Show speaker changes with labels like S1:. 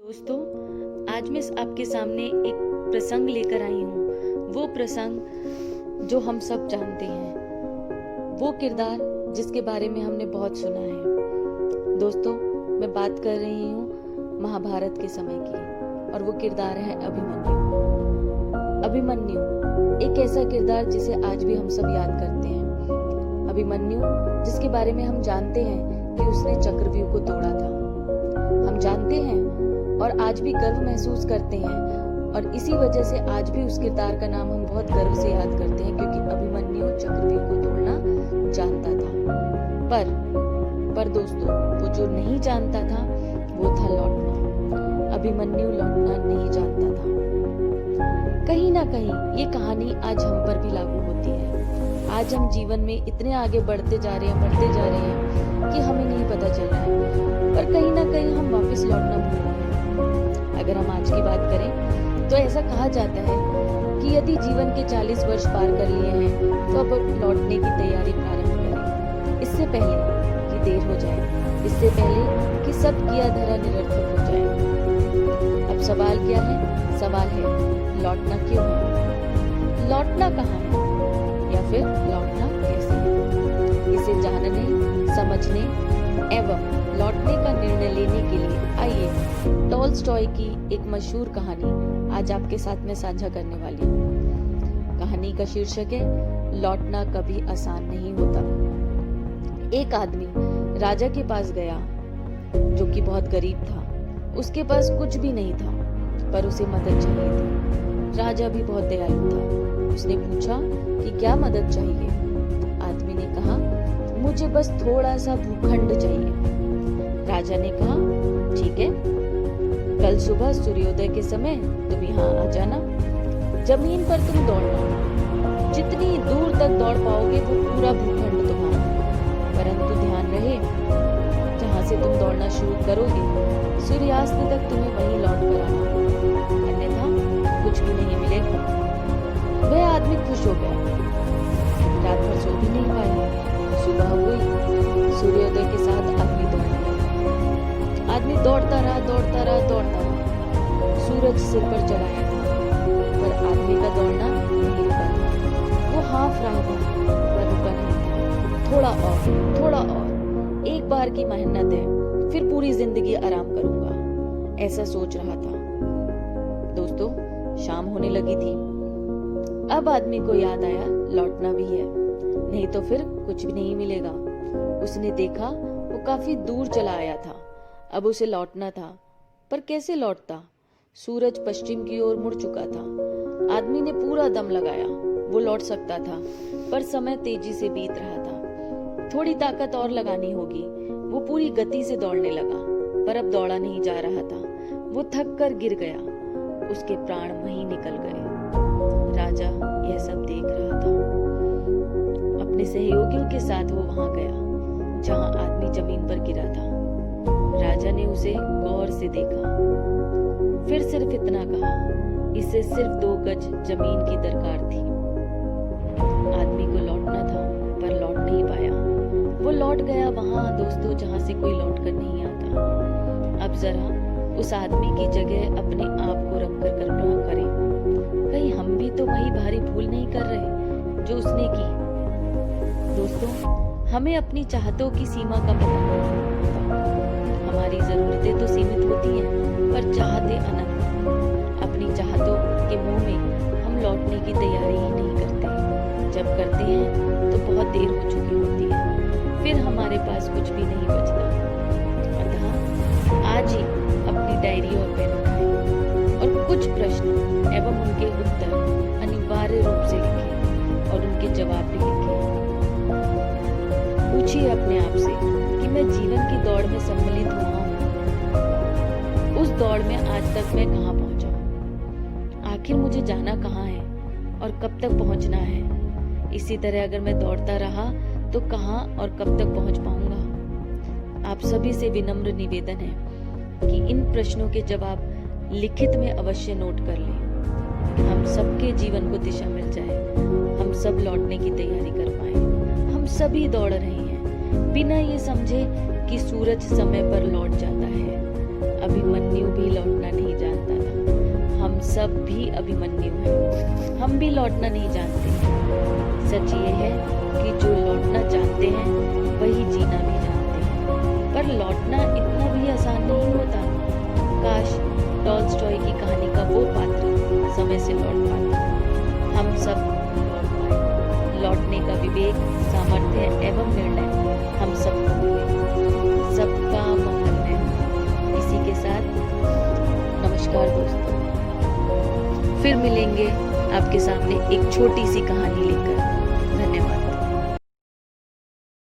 S1: दोस्तों, आज मैं आपके सामने एक प्रसंग लेकर आई हूँ। वो प्रसंग जो हम सब जानते हैं, वो किरदार जिसके बारे में हमने बहुत सुना है। दोस्तों, मैं बात कर रही हूँ महाभारत के समय की, और वो किरदार है अभिमन्यु। अभिमन्यु एक ऐसा किरदार जिसे आज भी हम सब याद करते हैं। अभिमन्यु जिसके बारे में हम जानते हैं कि उसने चक्रव्यूह को तोड़ा था। हम जानते हैं और आज भी गर्व महसूस करते हैं, और इसी वजह से आज भी उस किरदार का नाम हम बहुत गर्व से याद करते हैं, क्योंकि अभिमन्यु चक्रव्यूह को तोड़ना जानता था। पर दोस्तों, वो जो नहीं जानता था वो था लौटना। अभिमन्यु लौटना नहीं जानता था। कहीं ना कहीं ये कहानी आज हम पर भी लागू होती है। आज हम जीवन में इतने आगे बढ़ते जा रहे हैं कि हमें नहीं पता चल रहा है, पर कहीं ना कहीं हम वापस लौटना भूल गए हैं। अगर हम आज की बात करें तो ऐसा कहा जाता है कि यदि जीवन के 40 वर्ष पार कर लिए हैं तो अब लौटने की तैयारी प्रारंभ करें, इससे पहले कि देर हो जाए, इससे पहले कि सब किया धरा निरर्थक हो जाए। अब सवाल क्या है? सवाल है, लौटना क्यों है? लौटना कहाँ है? या फिर लौटना कैसे है? इसे जानने, समझने एवं लौटने का निर्णय लेने के लिए आइए टॉलस्टॉय की एक मशहूर कहानी आज आपके साथ में साझा करने वाली हूँ। कहानी का शीर्षक है लौटना कभी आसान नहीं होता। एक आदमी राजा के पास गया जो कि बहुत गरीब था। उसके पास कुछ भी नहीं था, पर उसे मदद चाहिए थी। राजा भी बहुत दयालु था। उसने पूछा कि क्या मदद चाहिए? आदमी ने कहा, मुझे बस थोड़ा सा भूखंड चाहिए। राजा ने कहा, ठीक है, कल सुबह सूर्योदय के समय तुम यहाँ आ जाना। जमीन पर तुम दौड़ना, जितनी दूर तक दौड़ पाओगे वो पूरा भूखंड तुम्हारा। परंतु ध्यान रहे, जहाँ से तुम दौड़ना शुरू करोगे सूर्यास्त तक तुम्हें वहीं लौट कर आना, अन्यथा कुछ भी नहीं मिलेगा। वह आदमी खुश हो गया। रात भर सो भी नहीं पाया। सुबह हुई, सूर्योदय के साथ आदमी दौड़ने लगा। आदमी दौड़ता रहा। सूरज सिर पर चढ़ाया था, पर आदमी का दौड़ना नहीं रुका था। वो हाँफ रहा था, पर रुका नहीं था। थोड़ा और, एक बार की मेहनत है, फिर पूरी जिंदगी आराम करूंगा, ऐसा सोच रहा था। दोस्तों, शाम होने लगी थी। अब आदमी को याद आया लौटना भी है, नहीं तो फिर कुछ भी नहीं मिलेगा। उसने देखा वो काफी दूर चला आया था। अब उसे लौटना था, पर कैसे लौटता? सूरज पश्चिम की ओर मुड़ चुका था। आदमी ने पूरा दम लगाया। वो लौट सकता था, पर समय तेजी से बीत रहा था। थोड़ी ताकत और लगानी होगी। वो पूरी गति से दौड़ने लगा, पर अब दौड़ा नहीं जा रहा था। वो थक कर गिर गया। उसके प्राण वहीं निकल गए। राजा यह सब देख रहा था। अपने सहयोगियों के साथ वो वहां गया जहां आदमी जमीन पर गिरा था। राजा ने उसे गौर से देखा, फिर सिर्फ इतना कहा, इसे सिर्फ 2 गज जमीन की दरकार थी। आदमी को लौटना था, पर लौट नहीं पाया। वो लौट गया वहां दोस्तों जहां से कोई लौट कर नहीं आता। अब जरा उस आदमी की जगह अपने आप को रख कर कल्पना करें, कहीं हम भी तो वही भारी भूल नहीं कर रहे जो उसने की। दोस्तों, हमें अपनी चाहतों की सीमा का पता नहीं होता। हमारी जरूरतें तो सीमित होती हैं, पर चाहते अनंत। अपनी चाहतों के मुंह में हम लौटने की तैयारी ही नहीं करते। जब करते हैं तो बहुत देर हो चुकी होती है, फिर हमारे पास कुछ भी नहीं बचता। अतः आज ही अपनी डायरी और पेन उठाएं और कुछ प्रश्न एवं उनके उत्तर अनिवार्य रूप से लिखें और उनके जवाब भी लिखें। पूछिए अपने आप से कि मैं जीवन की दौड़ में सम्मिलित हुआ हूँ। उस दौड़ में आज तक मैं कहाँ पहुंचा हूँ? आखिर मुझे जाना कहाँ है और कब तक पहुंचना है? इसी तरह अगर मैं दौड़ता रहा तो कहाँ और कब तक पहुंच पाऊंगा? आप सभी से विनम्र निवेदन है कि इन प्रश्नों के जवाब लिखित में अवश्य नोट कर लें। हम सबके जीवन को दिशा मिल जाए, हम सब लौटने की तैयारी कर पाए। हम सभी दौड़ रहे हैं, बिना ये समझे कि सूरज समय पर लौट जाता है। अभिमन्यु भी लौटना सब भी अभिमन्यु हैं। हम भी लौटना नहीं जानते। सच ये है कि जो लौटना जानते हैं वही जीना भी जानते हैं। पर लौटना इतना भी आसान नहीं होता। काश टॉल्स्टॉय की कहानी का वो पात्र समय से लौट पाता। हम सब लौट पाए। लौटने का विवेक, सामर्थ्य एवं निर्णय हम सबको मिले। सबका मंगलमय हो। इसी के साथ नमस्कार दोस्तों। फिर मिलेंगे आपके सामने एक छोटी सी कहानी लेकर। धन्यवाद।